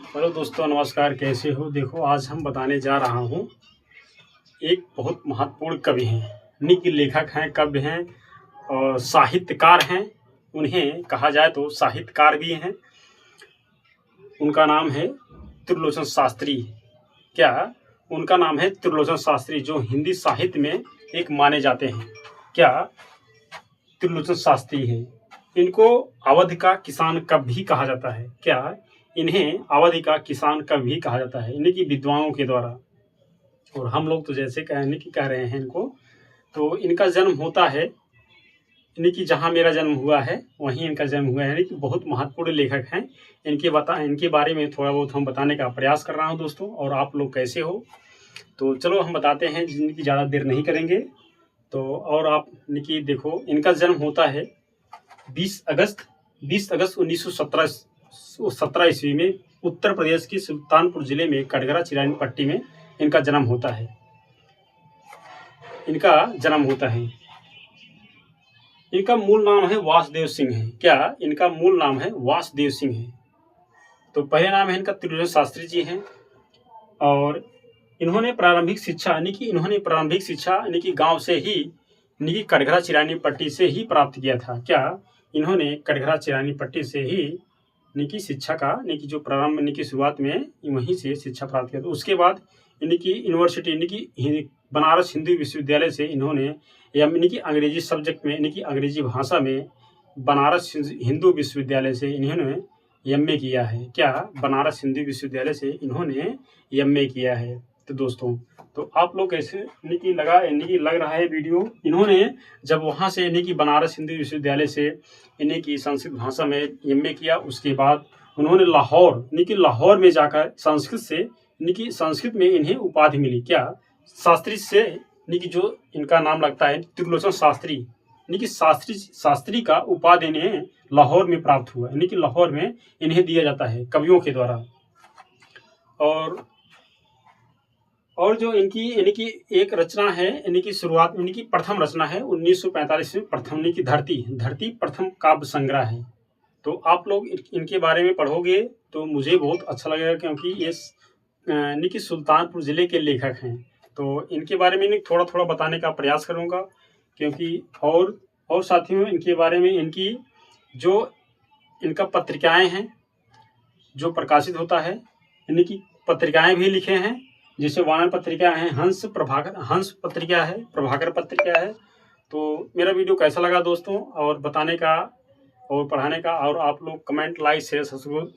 Hello दोस्तों, नमस्कार। कैसे हो? देखो, आज हम बताने जा रहा हूँ। एक बहुत महत्वपूर्ण कवि हैं, निक लेखक हैं, कवि हैं और साहित्यकार हैं। उन्हें कहा जाए तो साहित्यकार भी हैं। उनका नाम है त्रिलोचन शास्त्री। क्या उनका नाम है त्रिलोचन शास्त्री, जो हिंदी साहित्य में एक माने जाते हैं। क्या त्रिलोचन शास्त्री है। इनको अवध का किसान कवि भी कहा जाता है। क्या इन्हें अवधि का किसान कवि भी कहा जाता है, इन्हीं की विद्वानों के द्वारा। और हम लोग तो जैसे कहने की कह रहे हैं इनको, तो इनका जन्म होता है, इन्हीं की जहाँ मेरा जन्म हुआ है वहीं इनका जन्म हुआ है। यानी कि बहुत महत्वपूर्ण लेखक हैं। इनके बारे में थोड़ा बहुत हम बताने का प्रयास कर रहा हूँ दोस्तों। और आप लोग कैसे हो? तो चलो हम बताते हैं, जिनकी ज़्यादा देर नहीं करेंगे। तो और आप इनकी देखो, इनका जन्म होता है 20 अगस्त 1917 ईस्वी में उत्तर प्रदेश के सुल्तानपुर जिले में कटघरा चिरानी पट्टी में इनका जन्म होता है। इनका मूल नाम है वासुदेव सिंह है। क्या इनका मूल नाम है वासुदेव सिंह है। तो पहले नाम है इनका त्रिलोचन शास्त्री जी हैं। और इन्होंने प्रारंभिक शिक्षा यानी कि गांव से ही, यानी कि कटघरा चिरानी पट्टी से ही प्राप्त किया था। क्या इन्होंने कटघरा चिरानी पट्टी से ही यानी कि शिक्षा का, यानी कि जो प्रारंभ, यानी कि शुरुआत में वहीं से शिक्षा प्राप्त किया। तो उसके बाद यानी कि यूनिवर्सिटी, यानी कि बनारस हिंदू विश्वविद्यालय से इन्होंने यानी कि अंग्रेजी सब्जेक्ट में, यानी कि अंग्रेजी भाषा में बनारस हिंदू विश्वविद्यालय से इन्होंने एमए किया है। क्या बनारस हिंदू विश्वविद्यालय से इन्होंने एमए किया है। तो दोस्तों, तो आप लोग कैसे यानी कि लग रहा है वीडियो। इन्होंने जब वहाँ से यानी कि बनारस हिंदू विश्वविद्यालय से यानी कि संस्कृत भाषा में एमए किया, उसके बाद उन्होंने लाहौर में जाकर संस्कृत से, यानी कि संस्कृत में इन्हें उपाधि मिली। क्या शास्त्री से, यानी कि जो इनका नाम लगता है त्रिलोचन शास्त्री, यानी कि शास्त्री का उपाधि इन्हें लाहौर में प्राप्त हुआ। यानी कि लाहौर में इन्हें दिया जाता है कवियों के द्वारा। और जो इनकी यानी कि एक रचना है, यानी कि शुरुआत, यानी कि प्रथम रचना है 1945 में, प्रथम यानी कि धरती प्रथम काव्य संग्रह है। तो आप लोग इनके बारे में पढ़ोगे तो मुझे बहुत अच्छा लगेगा, क्योंकि ये यानी कि सुल्तानपुर जिले के लेखक हैं। तो इनके बारे में थोड़ा थोड़ा बताने का प्रयास करूँगा, क्योंकि और साथियों, इनके बारे में इनकी जो इनका पत्रिकाएं हैं जो प्रकाशित होता है, यानी कि पत्रिकाएं भी लिखे हैं, जैसे वानर पत्रिका है, हंस पत्रिका है, प्रभाकर पत्रिका है। तो मेरा वीडियो कैसा लगा दोस्तों, और बताने का और पढ़ाने का, और आप लोग कमेंट, लाइक, शेयर, सब्सक्राइब